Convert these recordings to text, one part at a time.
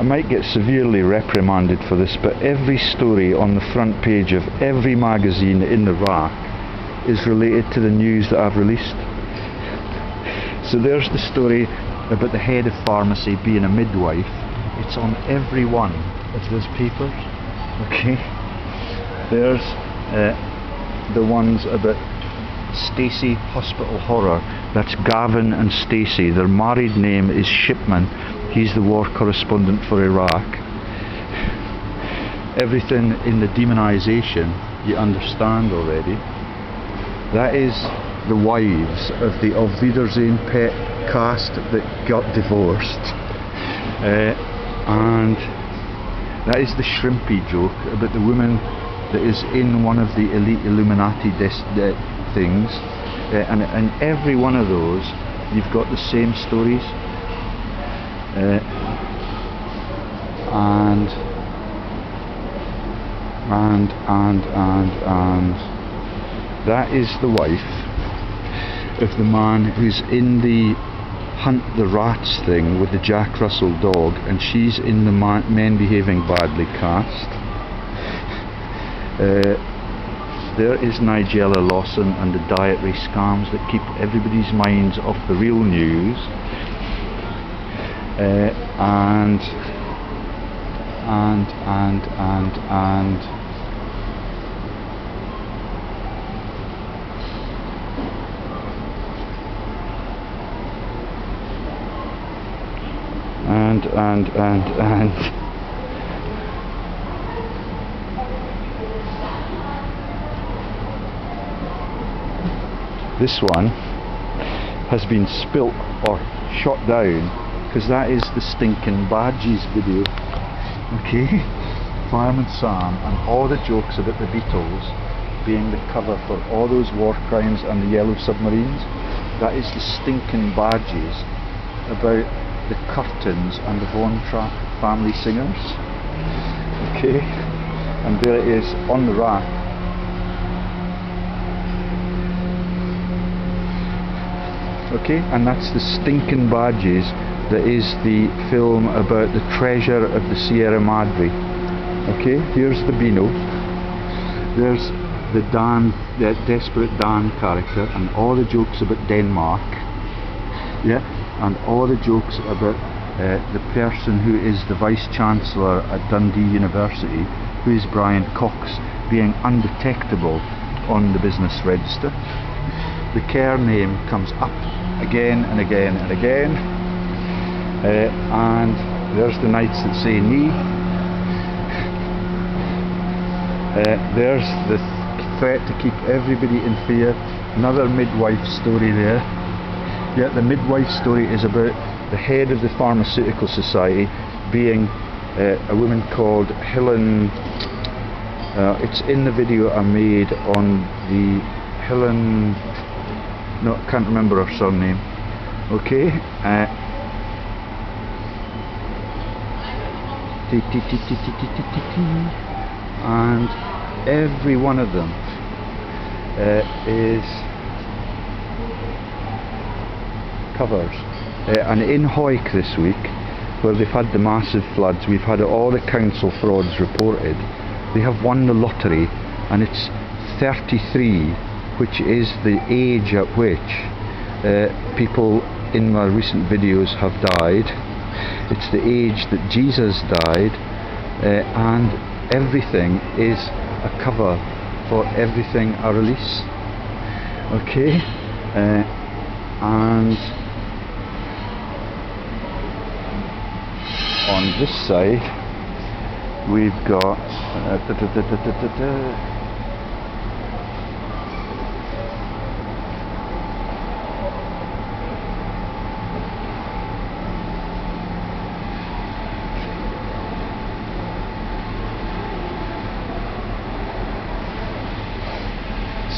I might get severely reprimanded for this, but every story on the front page of every magazine in Iraq is related to the news that I've released. So there's the story about the head of pharmacy being a midwife. It's on every one of those papers. Okay. There's the ones about Stacey Hospital Horror. That's Gavin and Stacey. Their married name is Shipman. He's the war correspondent for Iraq. Everything in the demonisation you understand already. That is the wives of the Auf Wiedersehen pet cast that got divorced. And that is the shrimpy joke about the woman that is in one of the elite Illuminati things. And in every one of those you've got the same stories. And that is the wife of the man who's in the Hunt the Rats thing with the Jack Russell dog, and she's in the Men Behaving Badly cast. There is Nigella Lawson and the dietary scams that keep everybody's minds off the real news. And this one has been spilt or shot down because that is the Stinking Badges video. Okay, Fireman Sam and all the jokes about the Beatles being the cover for all those war crimes and the Yellow Submarines. That is the Stinking Badges about the Curtains and the Von Trapp family singers. Okay, and there it is on the rack. Okay, and that's the Stinking Badges. That is the film about the treasure of the Sierra Madre. Okay, here's the Beano. There's the Dan, the Desperate Dan character, and all the jokes about Denmark. Yeah, and all the jokes about the person who is the Vice Chancellor at Dundee University, who is Brian Cox, being undetectable on the business register. The Kerr name comes up again and again and again. And there's the Knights that say knee. There's the threat to keep everybody in fear. Another midwife story there. Yeah, the midwife story is about the head of the Pharmaceutical Society being a woman called Helen. It's in the video I made on the Helen. No, I can't remember her surname. Okay. And every one of them is covers. And in Hawick this week, where they've had the massive floods, we've had all the council frauds reported. They have won the lottery, and it's 33, which is the age at which people in my recent videos have died. It's the age that Jesus died, and everything is a cover for everything I release. Okay, and on this side we've got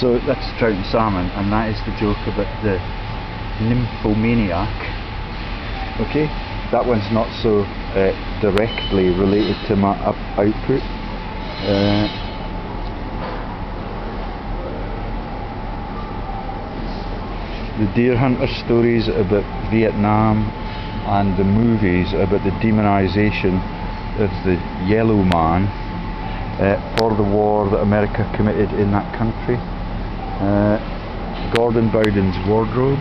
so that's trout and salmon, and that is the joke about the nymphomaniac. Okay, that one's not so directly related to my output. The deer hunter stories about Vietnam, and the movies about the demonization of the yellow man for the war that America committed in that country. Gordon Bowden's wardrobe,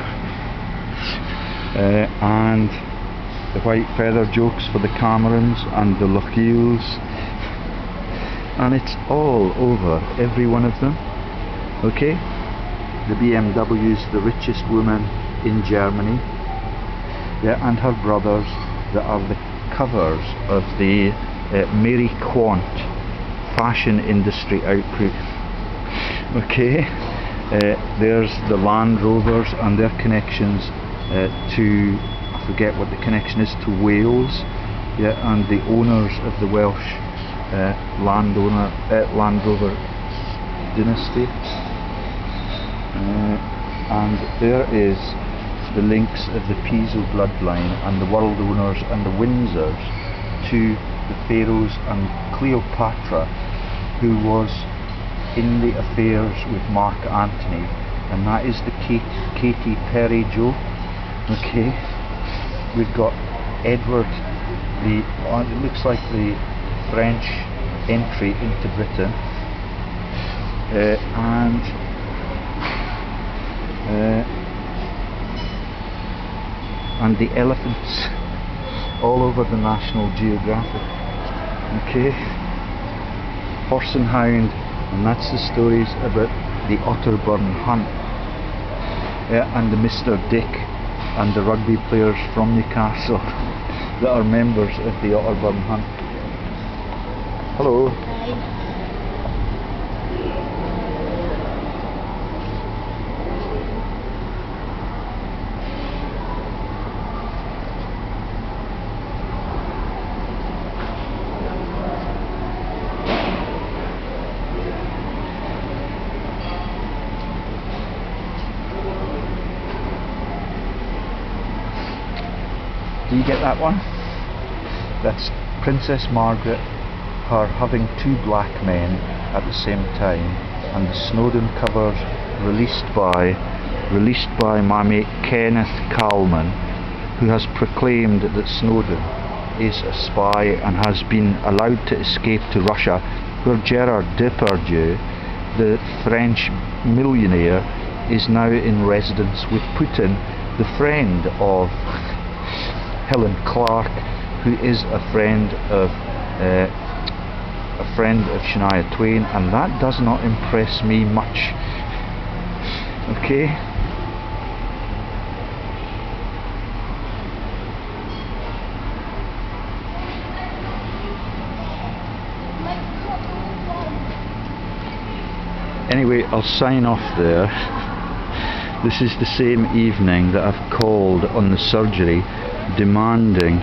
and the white feather jokes for the Camerons and the Lochiels, and it's all over every one of them. Okay, the BMW's the richest woman in Germany, yeah, and her brothers that are the covers of the Mary Quant fashion industry output. Okay, there's the Land Rovers and their connections to, I forget what the connection is, to Wales, yeah, and the owners of the Welsh Land Rover dynasty. And there is the links of the Piso bloodline and the world owners and the Windsors to the pharaohs and Cleopatra, who was in the affairs with Mark Antony, and that is the Katy Perry joke. Okay, we've got Edward, it looks like the French entry into Britain, and the elephants all over the National Geographic. Okay, Horse and Hound, and that's the stories about the Otterburn Hunt, and the Mr. Dick and the rugby players from Newcastle that are members of the Otterburn Hunt. Hello. Hi. Do you get that one? That's Princess Margaret, her having two black men at the same time, and the Snowdon covers released by my mate Kenneth Kalman, who has proclaimed that Snowdon is a spy and has been allowed to escape to Russia, where Gerard Depardieu, the French millionaire, is now in residence with Putin, the friend of Helen Clark, who is a friend of Shania Twain, and that does not impress me much. Okay. Anyway, I'll sign off there. This is the same evening that I've called on the surgery demanding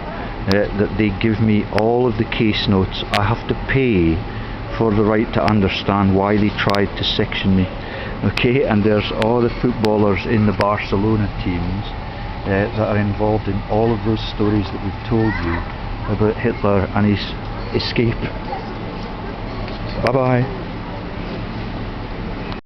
that they give me all of the case notes. I have to pay for the right to understand why they tried to section me. Okay, and there's all the footballers in the Barcelona teams that are involved in all of those stories that we've told you about Hitler and his escape. Bye bye.